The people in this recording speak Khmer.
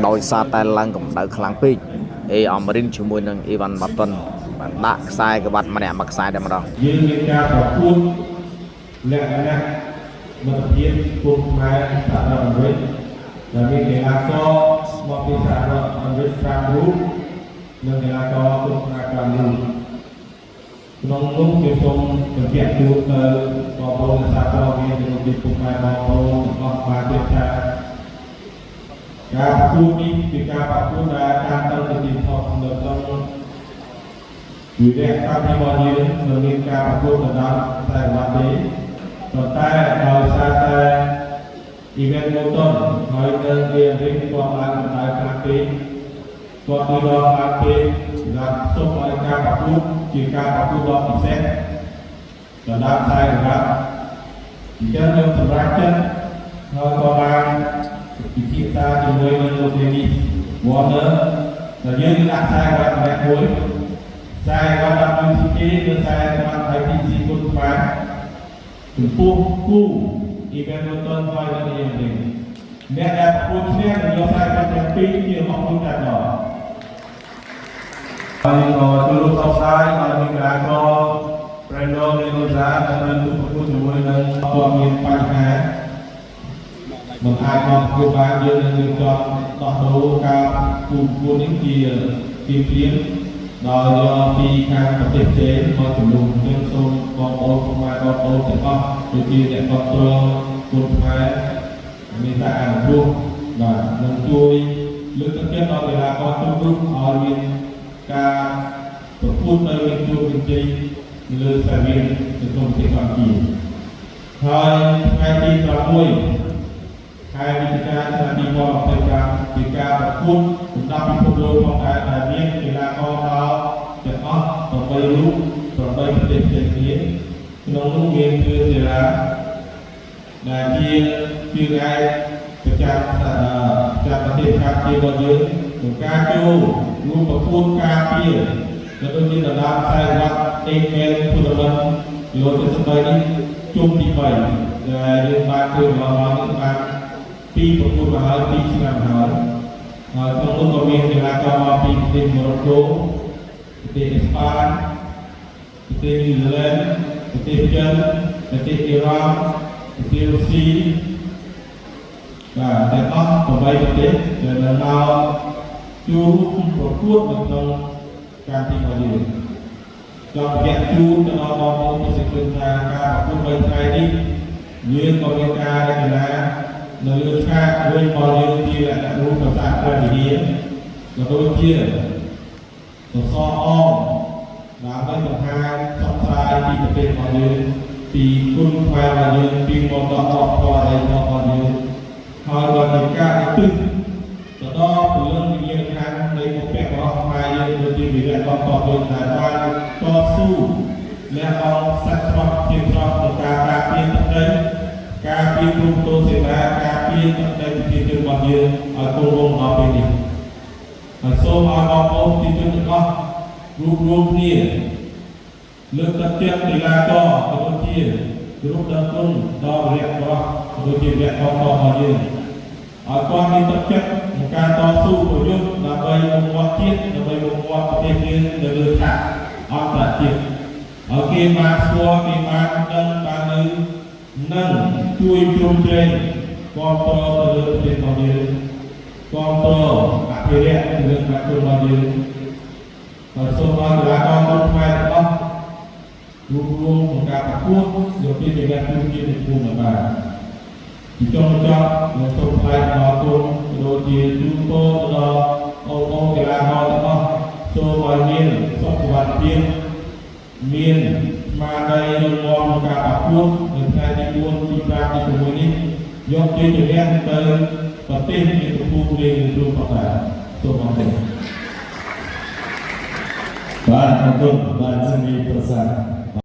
ដោយសារតែឡើងកម្ដៅខ្លាំងពេកអេអមរិនជាមួយនឹងអ៊ីវ៉ាន់ម៉ាតុនបានដាក់ខ្សែក្បាត់ម្នាក់មួយខ្សែតែម្ដងយើងមានការប្រកួតលក្ខណៈមិត្តភាពគុំខ្មែរសហរដ្ឋអាមេរិកដែលមានកីឡាករមកពីសហរដ្ឋអាមេរិក5រូបនិងកីឡាករគុំខ្មែរ5រូបក្នុងនោះខ្ញុំសូមបញ្ជាក់ជូនទៅបងប្អូនសហព័ន្ធមានជំនុំជម្រះគុំខ្មែរបងប្អូនទាំងអស់បានទៀតថាការប្រកួតនេះគឺការប្រកួតដែលតាមទៅជាទីថតនៅក្នុងវិទ្យាកម្មរបស់យើងមិនមានការប្រកួតដណ្ដើមតែបាត់ទេប៉ុន្តែដោយសារតែ event មួយតនហើយនៅវារៀងគាត់ឡើងកម្ដៅខ្លាំងពេកគាត់ទៅដល់ខ្លាំងពេកសម្រាប់សូមឲ្យការប្រកួតជាការប្រកួតដ៏ពិសេសដណ្ដើមខ្សែក្បាត់អញ្ចឹងយើងសម្រាប់ចិត្តហើយក៏បានពិភាក្សាជាមួយនឹងលោកនាង Warner ដែលយើងដាក់ខ្សែក្បាត់ម្នាក់មួយខ្សែក្បាត់ WCK ឬខ្សែក្បាត់ IPC គុណខ្មែរចំពោះគូ event មួយតនហើយនៅនេះវិញអ្នកដែលប្រកួតគ្នានឹងយកខ្សែក្បាត់ទាំងពីរជារបស់ខ្លួនតែម្ដងហើយក៏ចូលរួមសោកស្ដាយដោយមានកីឡាករ Brandon Mendoza ដែលបានជួបប្រកួតជាមួយនឹងគាត់មានបញ្ហាមិនអាចមកប្រកួតបានយើងនឹងរៀបចំដោះដូរការប្រកួតនេះជាព្រៀងដោយយកពីខាងប្រទេសផ្សេងមកជំនុំយើងសូមបងប្អូនខ្មែរបងប្អូនទាំងអស់ដូចជាអ្នកគ្រប់គ្រងគុណខ្មែរមានតែអនុគ្រោះបាទនឹងជួយលើកទឹកចិត្តដល់កីឡាករគ្រប់រូបឲ្យមានការប្រកួតនៅមានជោគជ័យលើសាលានៅក្នុងប្រទេសកម្ពុជាហើយថ្ងៃទី6ខែវិច្ឆិកាឆ្នាំ2025ជាការប្រកួតសម្រាប់ពិភពលោកផងដែរដែលមានកីឡាករដល់ទាំងអស់8រូប8ប្រទេសផ្សេងគ្នាក្នុងនោះមានគឺកីឡាដែលជាជើងឯកប្រចាំប្រទេសកម្ពុជារបស់យើងក្នុងការចូលរួមប្រកួតការពារและដូចជាដណ្ដើមខ្សែក្បាត់ 8man tournament គីឡូ73នេះជុំទី3ដែលយើងបានធ្វើរបស់មកនេះបានពីប្រកួតមកហើយ2ឆ្នាំហើយហើយក្នុងនោះក៏មានកីឡាករមកពីប្រទេសម៉ូរ៉ូកូប្រទេសអេស្ប៉ាញប្រទេសញូហ្សេឡង់ប្រទេសចិនប្រទេសអ៊ីរ៉ង់ប្រទេសរុស្ស៊ីបាទទាំងអស់8ប្រទេសដែលបានមកចូលរួមប្រកួតនៅក្នុងការទីរបស់យើងចង់បញ្ជាក់ជូនទៅដល់បងប្អូនពិសេសគឺថាការប្រកួត3ថ្ងៃនេះយើងក៏មានការរចនានៅលើឆាកវិញរបស់យើងជាលក្ខណៈរូបប្រាសាទព្រះវិហារក៏ដូចជាសសរអមដើម្បីបង្ហាញផ្សព្វផ្សាយពីប្រទេសរបស់យើងពីគុណខ្មែររបស់យើងពីមរតកវប្បធម៌អីរបស់យើងហើយក៏ជាការឧទ្ទិសទៅដល់ពលរដ្ឋវិញ្ញាណក្ខន្ធនៃបុព្វបុរសខ្មែរយើងដូចជាវីរៈកងទ័ពយើងដែលបានតស៊ូលះបង់សាច់ស្រស់ជាស្រស់ក្នុងការការពារទឹកដីការពារព្រំទោសេនាការពារទឹកដីប្រជាជនរបស់យើងឲ្យគង់វង្សដល់ពេលនេះហើយសូមឲ្យបងប្អូនប្រជាជនទាំងអស់រួបរวมគ្នាលើកទឹកចិត្តកីឡាករក៏ដូចជាគ្រប់ដល់គុណដល់វីរៈបុរសក៏ដូចជាវីរៈកងទ័ពរបស់យើងឲ្យគាត់មានទឹកចិត្តក្នុងការតស៊ូប្រយុទ្ធដើម្បីមុខមាត់ជាតិដើម្បីមុខមាត់ប្រទេសយើងនៅលើឆាកអន្តរជាតិឲ្យគេបានស្គាល់គេបានដឹងបាននៅនឹងជួយជ្រោមជ្រែងគាំទ្រទៅលើប្រទេសរបស់យើងគាំទ្រអភិរក្សទៅលើប្រទេសរបស់យើងហើយសូមឲ្យកីឡាករគុណខ្មែរទាំងអស់រួមក្នុងការប្រកួតយកពីកីឡាគុណជាតិភូមិបានពីចុងបញ្ចប់នឹងសូមថ្លែងអំណរគុណដូចជាជូនពរទៅដល់បងប្អូនកីឡាករទាំងអស់សូមឲ្យមានសុខសុវត្ថិភាពមានស្មារតីរឹងមាំក្នុងការប្រកួតនៅថ្ងៃទី4ទី5ទី6នេះយកជ័យជំនះទៅប្រទេសមានកំពុងលេងរួមផងដែរសូមអរគុណបាទអរគុណបាទជំរាបប្រសា